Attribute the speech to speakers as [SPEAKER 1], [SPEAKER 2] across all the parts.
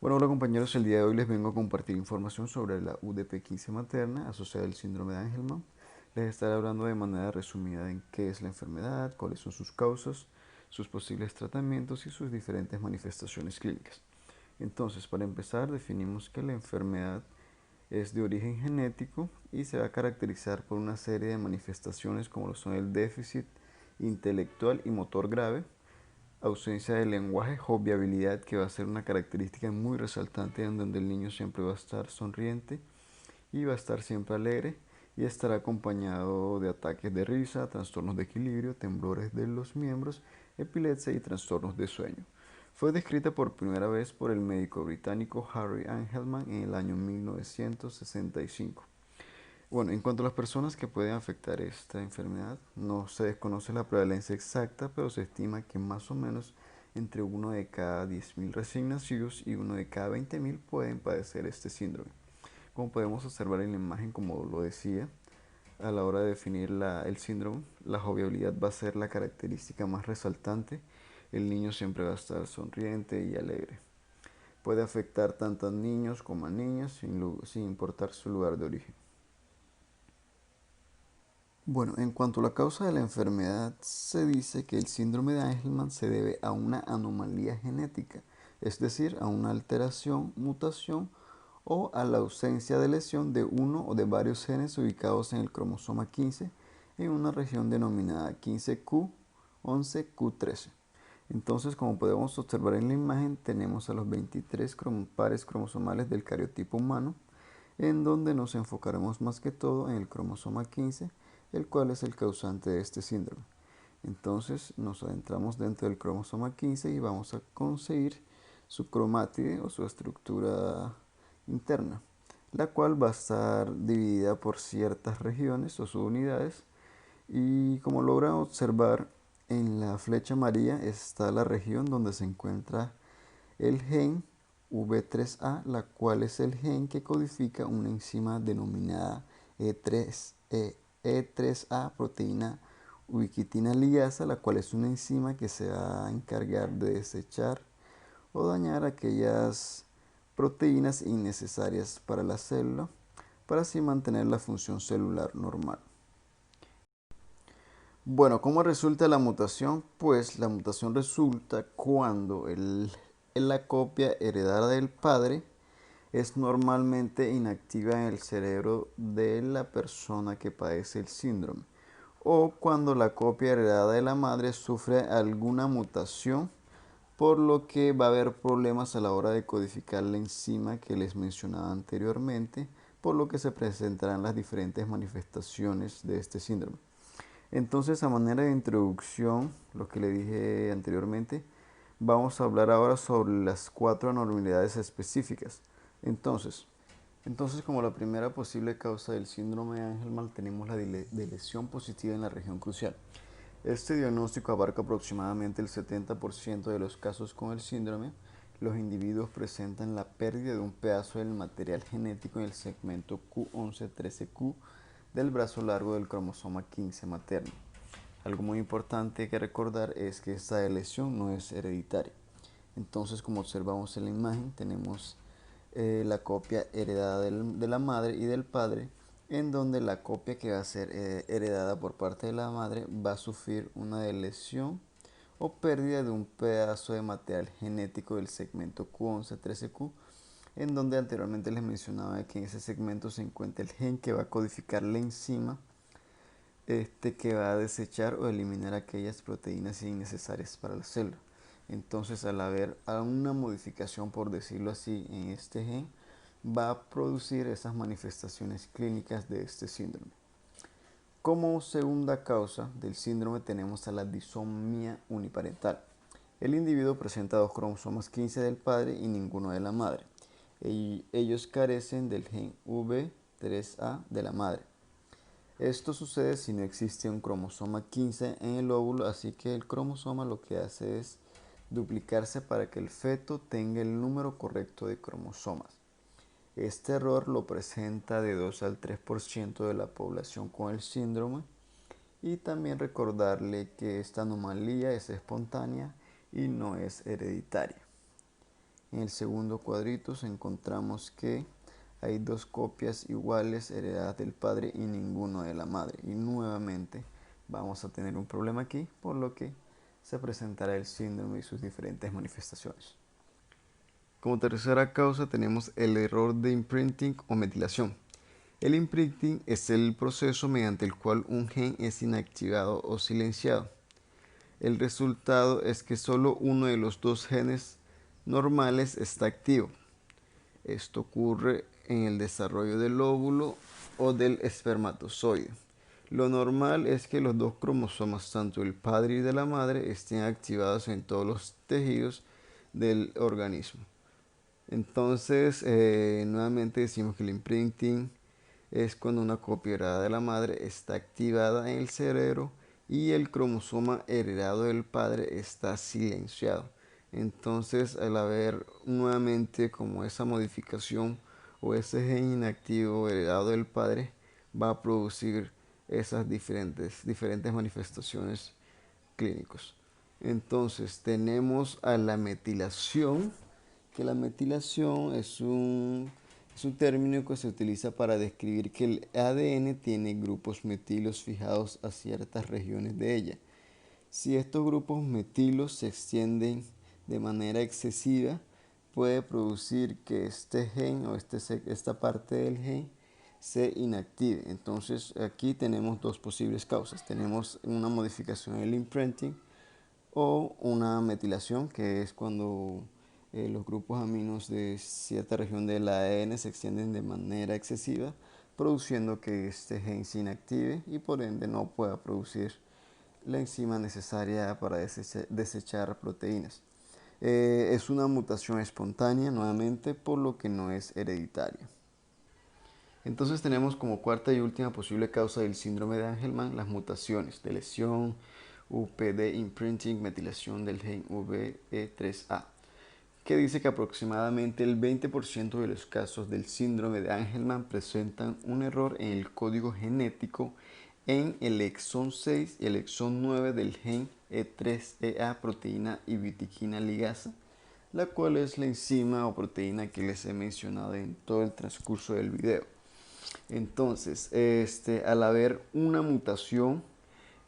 [SPEAKER 1] Bueno, hola compañeros, el día de hoy les vengo a compartir información sobre la UDP-15 materna asociada al síndrome de Angelman. Les estaré hablando de manera resumida en qué es la enfermedad, cuáles son sus causas, sus posibles tratamientos y sus diferentes manifestaciones clínicas. Entonces, para empezar, definimos que la enfermedad es de origen genético y se va a caracterizar por una serie de manifestaciones como lo son el déficit intelectual y motor grave, ausencia de lenguaje o viabilidad, que va a ser una característica muy resaltante en donde el niño siempre va a estar sonriente y va a estar siempre alegre y estará acompañado de ataques de risa, trastornos de equilibrio, temblores de los miembros, epilepsia y trastornos de sueño. Fue descrita por primera vez por el médico británico Harry Angelman en el año 1965. Bueno, en cuanto a las personas que pueden afectar esta enfermedad, no se desconoce la prevalencia exacta, pero se estima que más o menos entre uno de cada 10.000 recién nacidos y uno de cada 20.000 pueden padecer este síndrome. Como podemos observar en la imagen, como lo decía, a la hora de definir el síndrome, la jovialidad va a ser la característica más resaltante. El niño siempre va a estar sonriente y alegre. Puede afectar tanto a niños como a niñas sin importar su lugar de origen. Bueno, en cuanto a la causa de la enfermedad, se dice que el síndrome de Angelman se debe a una anomalía genética, es decir, a una alteración, mutación o a la ausencia de lesión de uno o de varios genes ubicados en el cromosoma 15 en una región denominada 15q, 11q13. Entonces, como podemos observar en la imagen, tenemos a los 23 pares cromosomales del cariotipo humano, en donde nos enfocaremos más que todo en el cromosoma 15, el cual es el causante de este síndrome. Entonces nos adentramos dentro del cromosoma 15 y vamos a conseguir su cromátide o su estructura interna, la cual va a estar dividida por ciertas regiones o subunidades, y como logran observar en la flecha amarilla está la región donde se encuentra el gen V3A, la cual es el gen que codifica una enzima denominada E3A, proteína ubiquitina ligasa, la cual es una enzima que se va a encargar de desechar o dañar aquellas proteínas innecesarias para la célula, para así mantener la función celular normal. Bueno, ¿cómo resulta la mutación? Pues la mutación resulta cuando la copia heredada del padre es normalmente inactiva en el cerebro de la persona que padece el síndrome, o cuando la copia heredada de la madre sufre alguna mutación, por lo que va a haber problemas a la hora de codificar la enzima que les mencionaba anteriormente, por lo que se presentarán las diferentes manifestaciones de este síndrome. Entonces, a manera de introducción, lo que le dije anteriormente, vamos a hablar ahora sobre las cuatro anormalidades específicas. Entonces, como la primera posible causa del síndrome de Angelman tenemos la de lesión positiva en la región crucial. Este diagnóstico abarca aproximadamente el 70% de los casos con el síndrome. Los individuos presentan la pérdida de un pedazo del material genético en el segmento Q11-13Q del brazo largo del cromosoma 15 materno. Algo muy importante que recordar es que esta lesión no es hereditaria. Entonces, como observamos en la imagen, tenemos la copia heredada de la madre y del padre, en donde la copia que va a ser heredada por parte de la madre va a sufrir una lesión o pérdida de un pedazo de material genético del segmento Q11-13Q, en donde anteriormente les mencionaba que en ese segmento se encuentra el gen que va a codificar la enzima que va a desechar o eliminar aquellas proteínas innecesarias para la célula. Entonces, al haber una modificación, por decirlo así, en este gen, va a producir esas manifestaciones clínicas de este síndrome. Como segunda causa del síndrome tenemos a la disomía uniparental. El individuo presenta dos cromosomas 15 del padre y ninguno de la madre. Ellos carecen del gen V3A de la madre. Esto sucede si no existe un cromosoma 15 en el óvulo, así que el cromosoma lo que hace es duplicarse para que el feto tenga el número correcto de cromosomas. Este error lo presenta de 2 al 3% de la población con el síndrome, y también recordarle que esta anomalía es espontánea y no es hereditaria. En En el segundo cuadrito encontramos que hay dos copias iguales heredadas del padre y ninguno de la madre. Y nuevamente vamos a tener un problema aquí, por lo que se presentará el síndrome y sus diferentes manifestaciones. Como tercera causa tenemos el error de imprinting o metilación. El imprinting es el proceso mediante el cual un gen es inactivado o silenciado. El resultado es que solo uno de los dos genes normales está activo. Esto ocurre en el desarrollo del óvulo o del espermatozoide. Lo normal es que los dos cromosomas, tanto el padre y de la madre, estén activados en todos los tejidos del organismo. Entonces, nuevamente decimos que el imprinting es cuando una copia heredada de la madre está activada en el cerebro y el cromosoma heredado del padre está silenciado. Entonces, al haber nuevamente como esa modificación o ese gen inactivo heredado del padre, va a producir esas diferentes manifestaciones clínicas. Entonces, tenemos a la metilación, que la metilación es un término que se utiliza para describir que el ADN tiene grupos metilos fijados a ciertas regiones de ella. Si estos grupos metilos se extienden de manera excesiva, puede producir que este gen o esta parte del gen se inactive. Entonces aquí tenemos dos posibles causas. Tenemos una modificación en el imprinting o una metilación, que es cuando los grupos aminos de cierta región del ADN se extienden de manera excesiva, produciendo que este gen se inactive y por ende no pueda producir la enzima necesaria para desechar proteínas. Es una mutación espontánea nuevamente, por lo que no es hereditaria. Entonces tenemos como cuarta y última posible causa del síndrome de Angelman las mutaciones de lesión, UPD imprinting, metilación del gen VE3A, que dice que aproximadamente el 20% de los casos del síndrome de Angelman presentan un error en el código genético en el exón 6 y el exón 9 del gen E3EA, proteína ibitiquina ligasa, la cual es la enzima o proteína que les he mencionado en todo el transcurso del video. Entonces, al haber una mutación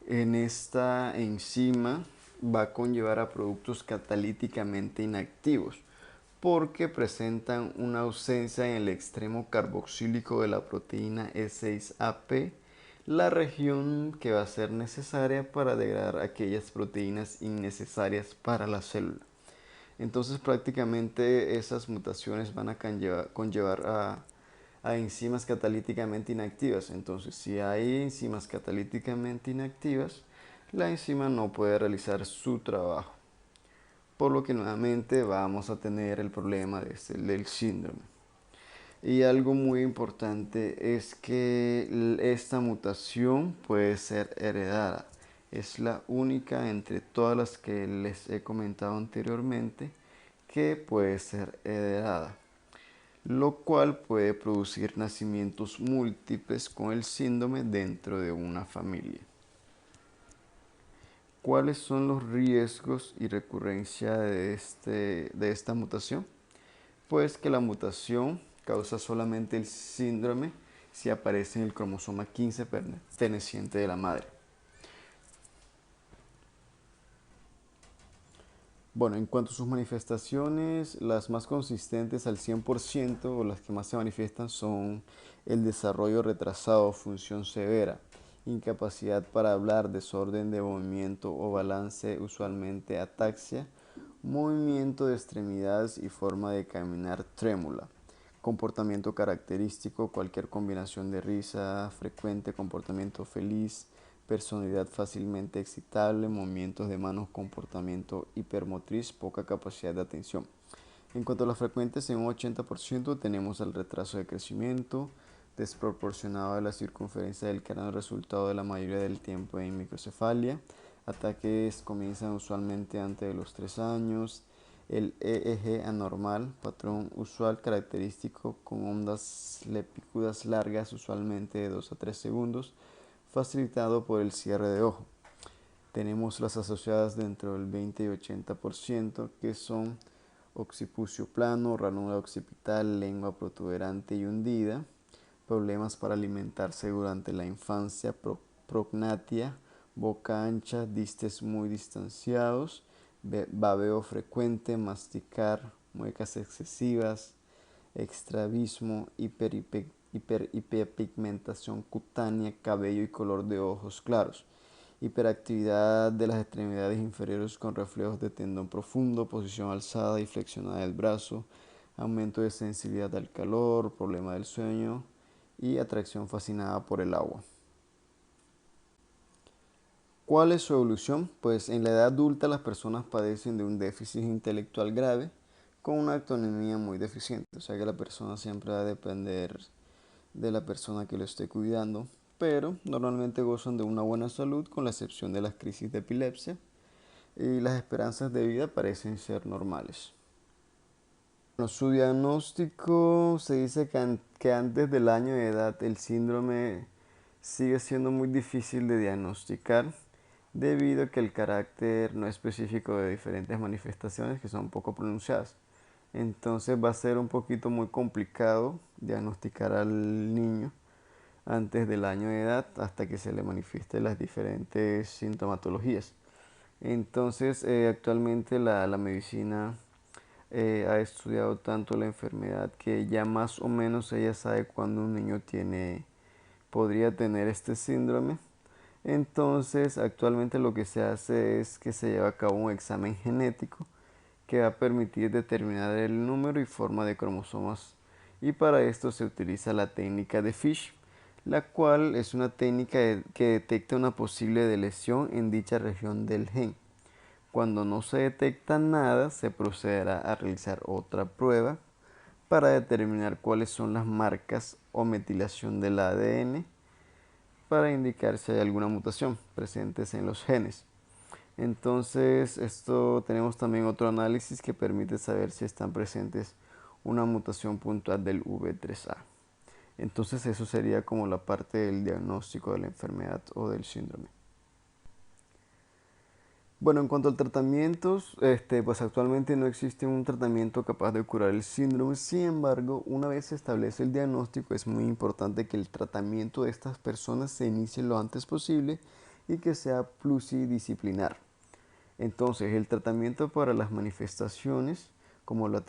[SPEAKER 1] en esta enzima, va a conllevar a productos catalíticamente inactivos porque presentan una ausencia en el extremo carboxílico de la proteína E6AP, la región que va a ser necesaria para degradar aquellas proteínas innecesarias para la célula. Entonces prácticamente esas mutaciones van a conllevar a enzimas catalíticamente inactivas. Entonces, si hay enzimas catalíticamente inactivas, la enzima no puede realizar su trabajo, por lo que nuevamente vamos a tener el problema del síndrome. Y algo muy importante es que esta mutación puede ser heredada. Es la única entre todas las que les he comentado anteriormente que puede ser heredada, lo cual puede producir nacimientos múltiples con el síndrome dentro de una familia. ¿Cuáles son los riesgos y recurrencia de esta mutación? Pues que la mutación causa solamente el síndrome si aparece en el cromosoma 15 perteneciente de la madre. Bueno, en cuanto a sus manifestaciones, las más consistentes al 100% o las que más se manifiestan son el desarrollo retrasado, función severa, incapacidad para hablar, desorden de movimiento o balance, usualmente ataxia, movimiento de extremidades y forma de caminar trémula, comportamiento característico, cualquier combinación de risa frecuente, comportamiento feliz, personalidad fácilmente excitable, movimientos de manos, comportamiento hipermotriz, poca capacidad de atención. En cuanto a las frecuentes, en un 80% tenemos el retraso de crecimiento, desproporcionado de la circunferencia del cráneo, resultado de la mayoría del tiempo en microcefalia. Ataques comienzan usualmente antes de los 3 años. El EEG anormal, patrón usual característico con ondas lepícudas largas, usualmente de 2 a 3 segundos, facilitado por el cierre de ojo. Tenemos las asociadas dentro del 20 y 80%, que son occipucio plano, ranura occipital, lengua protuberante y hundida, problemas para alimentarse durante la infancia, prognatia, boca ancha, distes muy distanciados, babeo frecuente, masticar, muecas excesivas, extravismo, hiperpigmentación cutánea, cabello y color de ojos claros, hiperactividad de las extremidades inferiores con reflejos de tendón profundo, posición alzada y flexionada del brazo, aumento de sensibilidad al calor, problema del sueño y atracción fascinada por el agua. ¿Cuál es su evolución? Pues en la edad adulta las personas padecen de un déficit intelectual grave con una autonomía muy deficiente, o sea que la persona siempre va a depender de la persona que lo esté cuidando, pero normalmente gozan de una buena salud con la excepción de las crisis de epilepsia y las esperanzas de vida parecen ser normales. Bueno, su diagnóstico se dice que antes del año de edad el síndrome sigue siendo muy difícil de diagnosticar debido a que el carácter no específico de diferentes manifestaciones que son poco pronunciadas. Entonces va a ser un poquito muy complicado diagnosticar al niño antes del año de edad hasta que se le manifiesten las diferentes sintomatologías. Entonces actualmente la medicina ha estudiado tanto la enfermedad que ya más o menos ella sabe cuándo un niño podría tener este síndrome. Entonces actualmente lo que se hace es que se lleva a cabo un examen genético que va a permitir determinar el número y forma de cromosomas, y para esto se utiliza la técnica de Fish, la cual es una técnica que detecta una posible lesión en dicha región del gen. Cuando no se detecta nada, se procederá a realizar otra prueba para determinar cuáles son las marcas o metilación del ADN para indicar si hay alguna mutación presentes en los genes. Entonces, esto tenemos también otro análisis que permite saber si están presentes una mutación puntual del V3A. Entonces, eso sería como la parte del diagnóstico de la enfermedad o del síndrome. Bueno, en cuanto al tratamientos, pues actualmente no existe un tratamiento capaz de curar el síndrome. Sin embargo, una vez se establece el diagnóstico, es muy importante que el tratamiento de estas personas se inicie lo antes posible y que sea pluridisciplinar. Entonces, el tratamiento para las manifestaciones, como la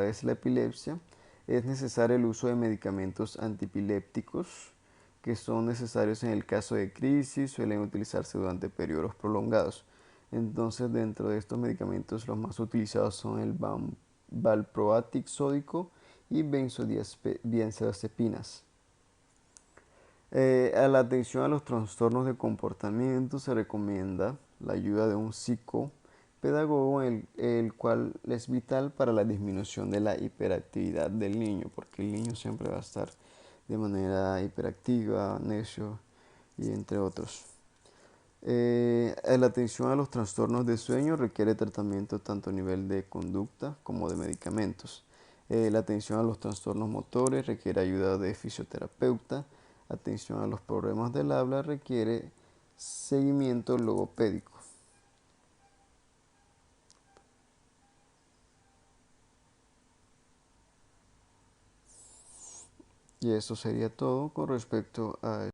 [SPEAKER 1] es la epilepsia, es necesario el uso de medicamentos antipilépticos que son necesarios en el caso de crisis, suelen utilizarse durante periodos prolongados. Entonces, dentro de estos medicamentos, los más utilizados son el valproatic sódico y benzodiazepinas. A la atención a los trastornos de comportamiento se recomienda la ayuda de un psicopedagogo, el cual es vital para la disminución de la hiperactividad del niño, porque el niño siempre va a estar de manera hiperactiva, necio y entre otros. La atención a los trastornos de sueño requiere tratamiento tanto a nivel de conducta como de medicamentos. La atención a los trastornos motores requiere ayuda de fisioterapeuta. Atención a los problemas del habla requiere seguimiento logopédico. Y eso sería todo con respecto a